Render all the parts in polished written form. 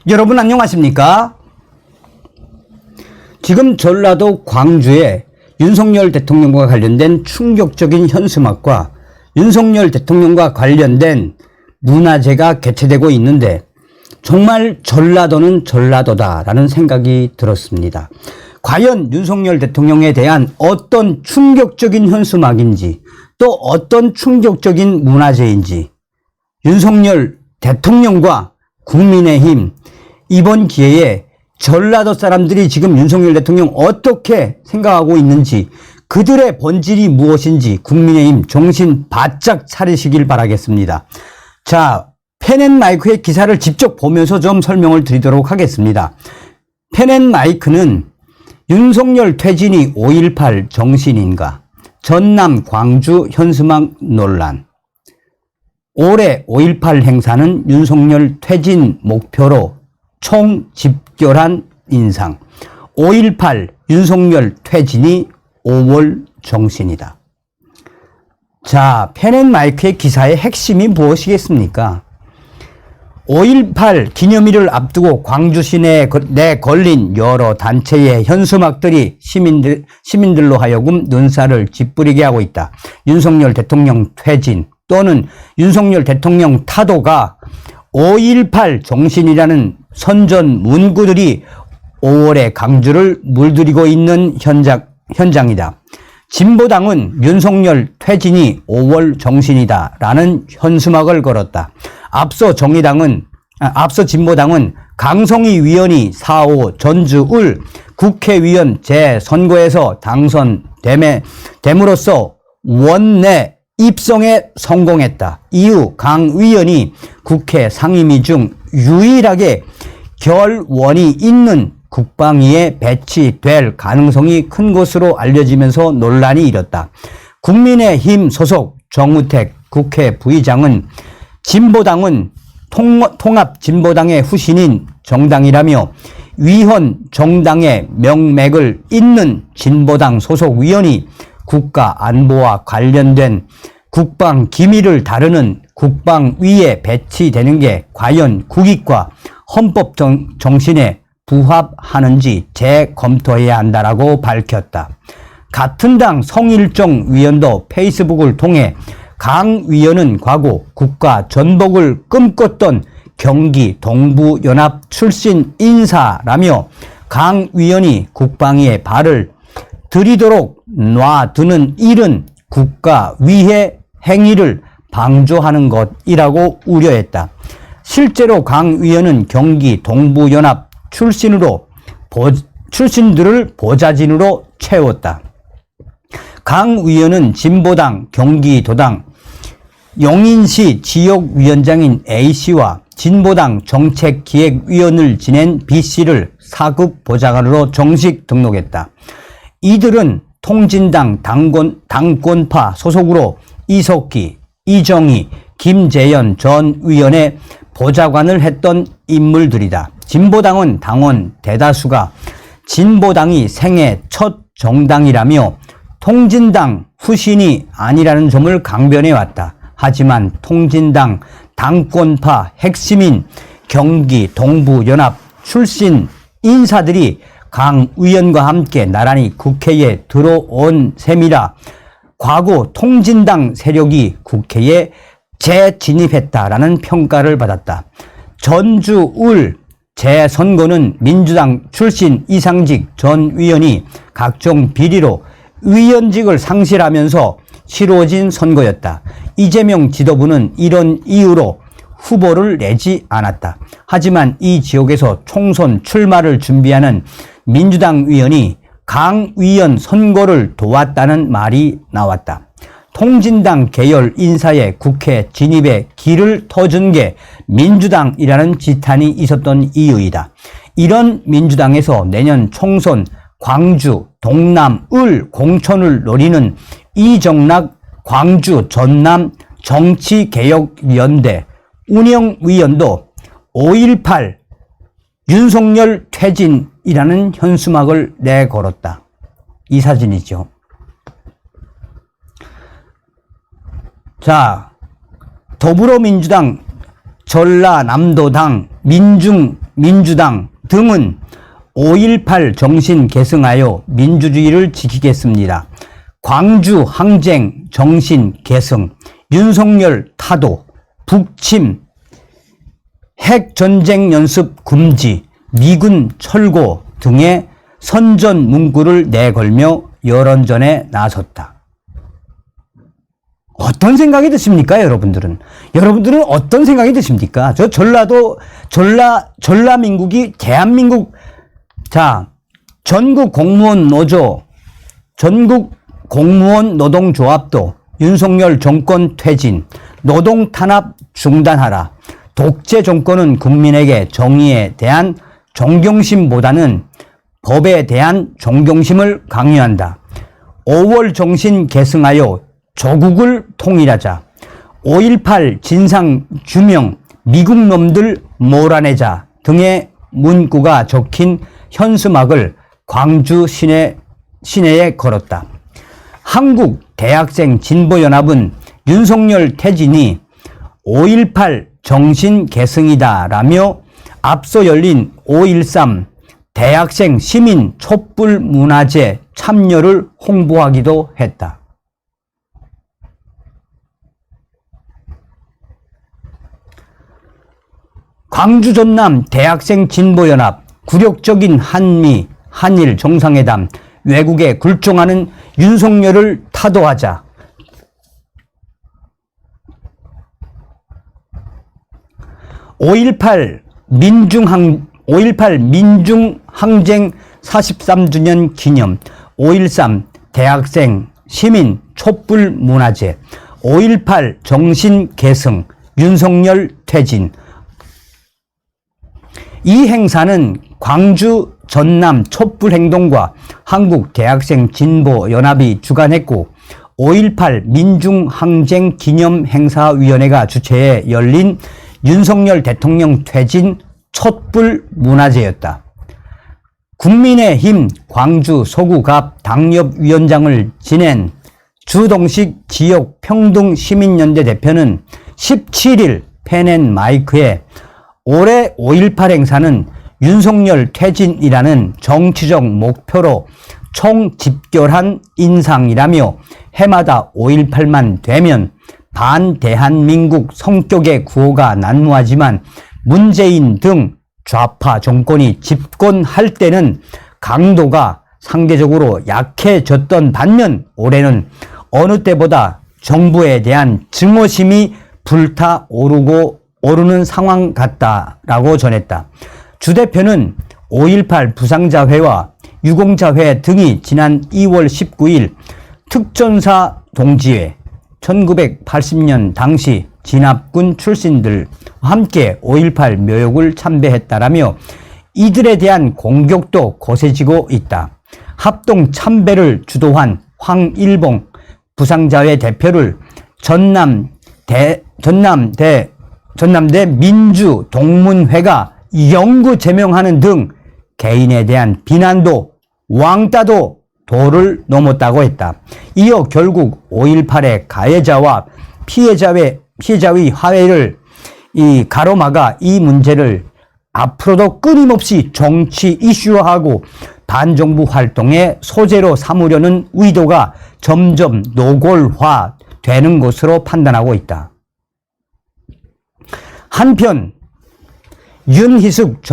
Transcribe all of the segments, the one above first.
여러분 안녕하십니까? 지금 전라도 광주에 윤석열 대통령과 관련된 충격적인 현수막과 윤석열 대통령과 관련된 문화재가 개최되고 있는데 정말 전라도는 전라도다라는 생각이 들었습니다. 과연 윤석열 대통령에 대한 어떤 충격적인 현수막인지 또 어떤 충격적인 문화재인지 윤석열 대통령과 국민의힘 이번 기회에 전라도 사람들이 지금 윤석열 대통령 어떻게 생각하고 있는지 그들의 본질이 무엇인지 국민의힘 정신 바짝 차리시길 바라겠습니다. 자, 펜앤마이크의 기사를 직접 보면서 좀 설명을 드리도록 하겠습니다. 펜앤마이크는 윤석열 퇴진이 5.18 정신인가, 전남 광주 현수막 논란, 올해 5.18 행사는 윤석열 퇴진 목표로 총집결한 인상, 5.18 윤석열 퇴진이 5월 정신이다. 자, 펜앤마이크의 기사의 핵심이 무엇이겠습니까? 5.18 기념일을 앞두고 광주 시내에 걸린 여러 단체의 현수막들이 시민들로 하여금 눈살을 찌푸리게 하고 있다. 윤석열 대통령 퇴진 또는 윤석열 대통령 타도가 5.18 정신이라는 선전 문구들이 5월의 강주를 물들이고 있는 현장이다. 진보당은 윤석열 퇴진이 5월 정신이다 라는 현수막을 걸었다. 앞서 진보당은 강성희 위원이 4.5 전주을 국회의원 재선거에서 당선됨으로써 원내 입성에 성공했다. 이후 강 의원이 국회 상임위 중 유일하게 결원이 있는 국방위에 배치될 가능성이 큰 것으로 알려지면서 논란이 일었다. 국민의힘 소속 정우택 국회 부의장은 진보당은 통합진보당의 후신인 정당이라며 위헌 정당의 명맥을 잇는 진보당 소속 위원이 국가 안보와 관련된 국방 기밀을 다루는 국방위에 배치되는 게 과연 국익과 헌법 정신에 부합하는지 재검토해야 한다라고 밝혔다. 같은 당 성일정 위원도 페이스북을 통해 강 위원은 과거 국가 전복을 꿈꿨던 경기 동부연합 출신 인사라며 강 위원이 국방위에 발을 들이도록 놔두는 일은 국가위의 행위를 방조하는 것이라고 우려했다. 실제로 강 위원은 경기 동부연합 출신들을 보좌진으로 채웠다. 강 위원은 진보당, 경기도당, 용인시 지역위원장인 A씨와 진보당 정책기획위원을 지낸 B씨를 4급 보좌관으로 정식 등록했다. 이들은 통진당 당권파 소속으로 이석기, 이정희, 김재현 전 의원의 보좌관을 했던 인물들이다. 진보당은 당원 대다수가 진보당이 생애 첫 정당이라며 통진당 후신이 아니라는 점을 강변해왔다. 하지만 통진당 당권파 핵심인 경기 동부연합 출신 인사들이 강 의원과 함께 나란히 국회에 들어온 셈이라 과거 통진당 세력이 국회에 재진입했다라는 평가를 받았다. 전주을 재선거는 민주당 출신 이상직 전 의원이 각종 비리로 의원직을 상실하면서 치러진 선거였다. 이재명 지도부는 이런 이유로 후보를 내지 않았다. 하지만 이 지역에서 총선 출마를 준비하는 민주당 의원이 강 의원 선거를 도왔다는 말이 나왔다. 통진당 계열 인사의 국회 진입에 길을 터준 게 민주당이라는 지탄이 있었던 이유이다. 이런 민주당에서 내년 총선 광주, 동남, 을 공천을 노리는 이정락 광주 전남 정치개혁연대 운영위원도 5.18 윤석열 퇴진이라는 현수막을 내걸었다. 이 사진이죠. 자, 더불어민주당, 전라남도당, 민중 민주당 등은 5.18 정신 계승하여 민주주의를 지키겠습니다. 광주 항쟁 정신 계승, 윤석열 타도, 북침, 핵전쟁 연습 금지, 미군 철고 등의 선전 문구를 내걸며 여론전에 나섰다. 어떤 생각이 드십니까, 여러분들은? 여러분들은 어떤 생각이 드십니까? 저 전라민국이 대한민국, 자, 전국 공무원 노조, 전국 공무원 노동조합도 윤석열 정권 퇴진, 노동 탄압 중단하라. 독재 정권은 국민에게 정의에 대한 존경심보다는 법에 대한 존경심을 강요한다. 5월 정신 계승하여 조국을 통일하자. 5.18 진상 규명, 미국 놈들 몰아내자 등의 문구가 적힌 현수막을 광주 시내에 걸었다. 한국 대학생 진보연합은 윤석열 퇴진이 5.18 정신 계승이다 라며 앞서 열린 5.13 대학생 시민 촛불 문화제 참여를 홍보하기도 했다. 광주 전남 대학생 진보연합, 굴욕적인 한미, 한일 정상회담, 외국에 굴종하는 윤석열을 타도하자. 5.18 민중항쟁 43주년 기념, 5.13 대학생 시민 촛불 문화제, 5.18 정신 계승, 윤석열 퇴진. 이 행사는 광주 전남 촛불행동과 한국대학생 진보연합이 주관했고 5.18 민중항쟁 기념행사위원회가 주최해 열린 윤석열 대통령 퇴진 촛불 문화제였다. 국민의힘 광주 서구갑 당협위원장을 지낸 주동식 지역 평등시민연대 대표는 17일 펜 마이크에 올해 5.18 행사는 윤석열 퇴진이라는 정치적 목표로 총집결한 인상이라며 해마다 5.18만 되면 반대한민국 성격의 구호가 난무하지만 문재인 등 좌파 정권이 집권할 때는 강도가 상대적으로 약해졌던 반면 올해는 어느 때보다 정부에 대한 증오심이 불타오르는 상황 같다라고 전했다. 주 대표는 5.18 부상자회와 유공자회 등이 지난 2월 19일 특전사 동지회 1980년 당시 진압군 출신들과 함께 5.18 묘역을 참배했다라며 이들에 대한 공격도 거세지고 있다. 합동 참배를 주도한 황일봉 부상자회 대표를 전남대 민주동문회가 영구 제명하는 등 개인에 대한 비난도 왕따도 도를 넘었다고 했다. 이어 결국 5.18의 가해자와 피해자의 화해를 가로막아 이 문제를 앞으로도 끊임없이 정치 이슈화하고 반정부 활동의 소재로 삼으려는 의도가 점점 노골화되는 것으로 판단하고 있다. 한편 윤희숙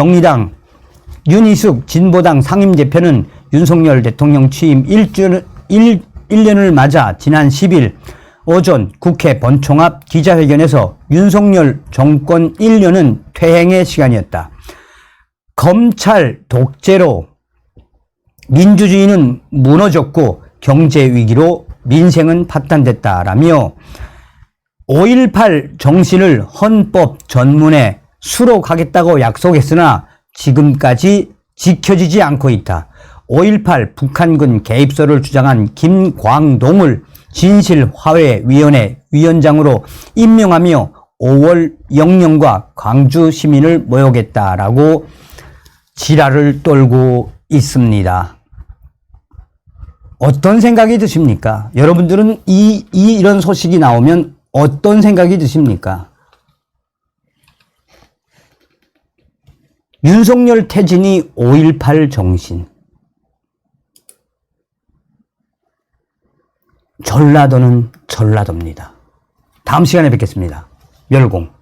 진보당 상임대표는 윤석열 대통령 취임 1년을 맞아 지난 10일 오전 국회 본청 앞 기자회견에서 윤석열 정권 1년은 퇴행의 시간이었다. 검찰 독재로 민주주의는 무너졌고 경제 위기로 민생은 파탄됐다라며 5.18 정신을 헌법 전문에 수록하겠다고 약속했으나 지금까지 지켜지지 않고 있다. 5.18 북한군 개입설을 주장한 김광동을 진실화해위원회 위원장으로 임명하며 5월 영령과 광주 시민을 모욕했다라고 지랄을 떨고 있습니다. 어떤 생각이 드십니까? 여러분들은 이런 소식이 나오면 어떤 생각이 드십니까? 윤석열 퇴진이 5.18 정신. 전라도는 전라도입니다. 다음 시간에 뵙겠습니다. 멸공.